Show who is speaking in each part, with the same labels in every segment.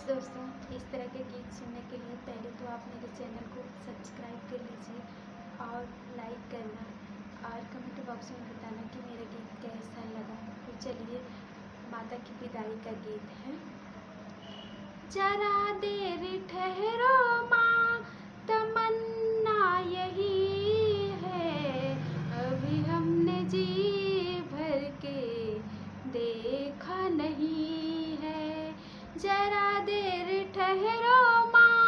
Speaker 1: दोस्तों, इस तरह के गीत सुनने के लिए पहले तो आप मेरे चैनल को सब्सक्राइब कर लीजिए और लाइक करना और कमेंट बॉक्स में बताना कि मेरा गीत कैसा लगा। तो चलिए, माता की विदाई का गीत है। जरा देर ठहरो माँ, तमन्ना यही है, अभी हमने जी भर के देखा नहीं है। जरा देर ठहरो माँ,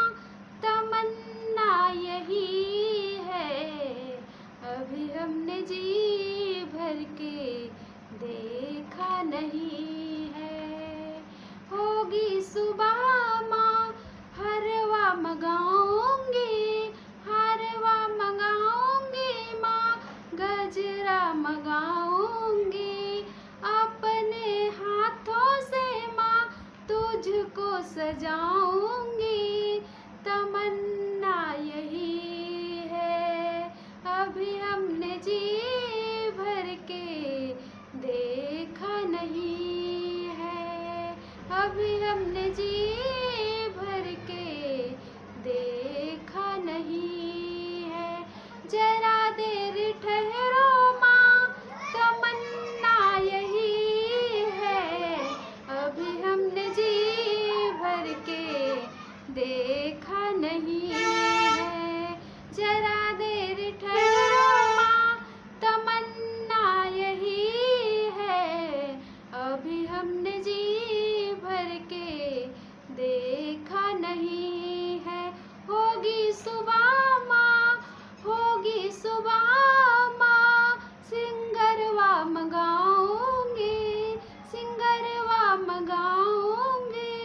Speaker 1: तमन्ना यही है, अभी हमने जी भर के देखा नहीं है। होगी सुबह माँ, हरवा मंगाऊंगी, हरवा मंगाऊंगी माँ, गजरा मंगाऊंगी, अपने हाथों से माँ तुझको सजाऊंगी। तमन्ना यही है, अभी हमने जी भर के देखा नहीं है, अभी हमने जी भर के देखा नहीं है। जरा देर ठहरो माँ, तमन्ना यही है, अभी हमने जी भर के देखा नहीं है। जरा देर ठहरो माँ, तमन्ना यही है, अभी हमने जी भर के देखा नहीं है। होगी सुबह माँ, होगी सुबह माँ, सिंगरवा मंगाऊंगी, सिंगरवा मंगाऊंगी,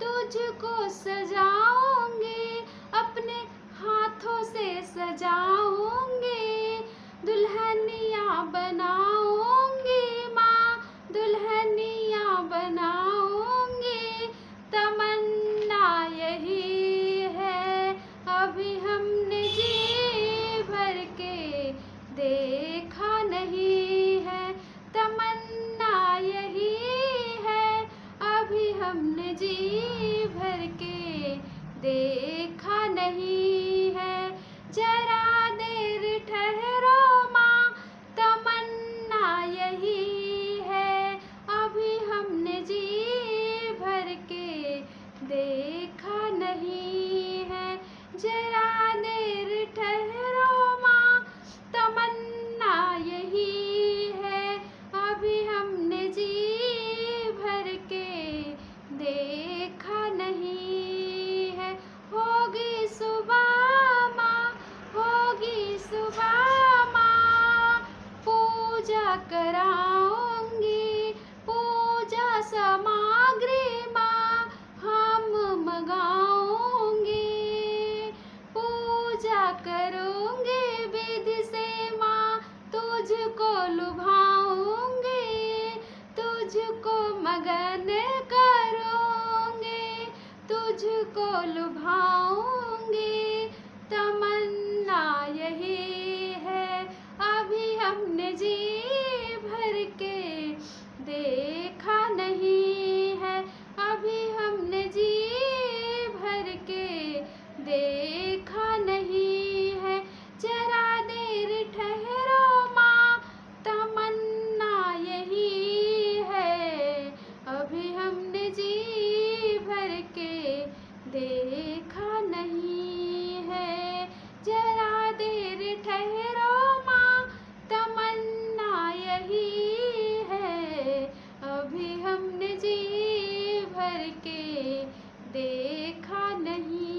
Speaker 1: तुझको सजाऊंगी, अपने हाथों से सजाऊंगी, दुल्हनिया बनाऊंगी माँ, दुल्हनिया बनाऊंगी। तमन्ना यही है, अभी हमने जी भर के देखा नहीं है। तमन्ना यही है, अभी हमने जी भर के देखा नहीं है। जरा देर ठहरो माँ, तमन्ना यही है, अभी हमने जी भर के देखा नहीं है। जरा देर ठहरो माँ, तमन्ना यही है, अभी हमने जी भर के देखा नहीं है। होगी सुबह माँ, होगी सुबह माँ, पूजा कराऊंगी, पूजा सामग्री माँ हम मंगाऊंगी, पूजा करूंगी विधि से माँ, तुझको लुभाऊंगी, तुझको मगन करूंगी, तुझको लुभाऊंगी। तमन्ना यही है, अभी हमने जी भर के देखा नहीं है, अभी हमने जी भर के देखा नहीं है। जरा देर ठहरो माँ, तमन्ना यही है, अभी हमने जी भर के देखा नहीं है। जरा देर ठहरो माँ, तमन्ना यही है, अभी हमने जी भर के देखा नहीं।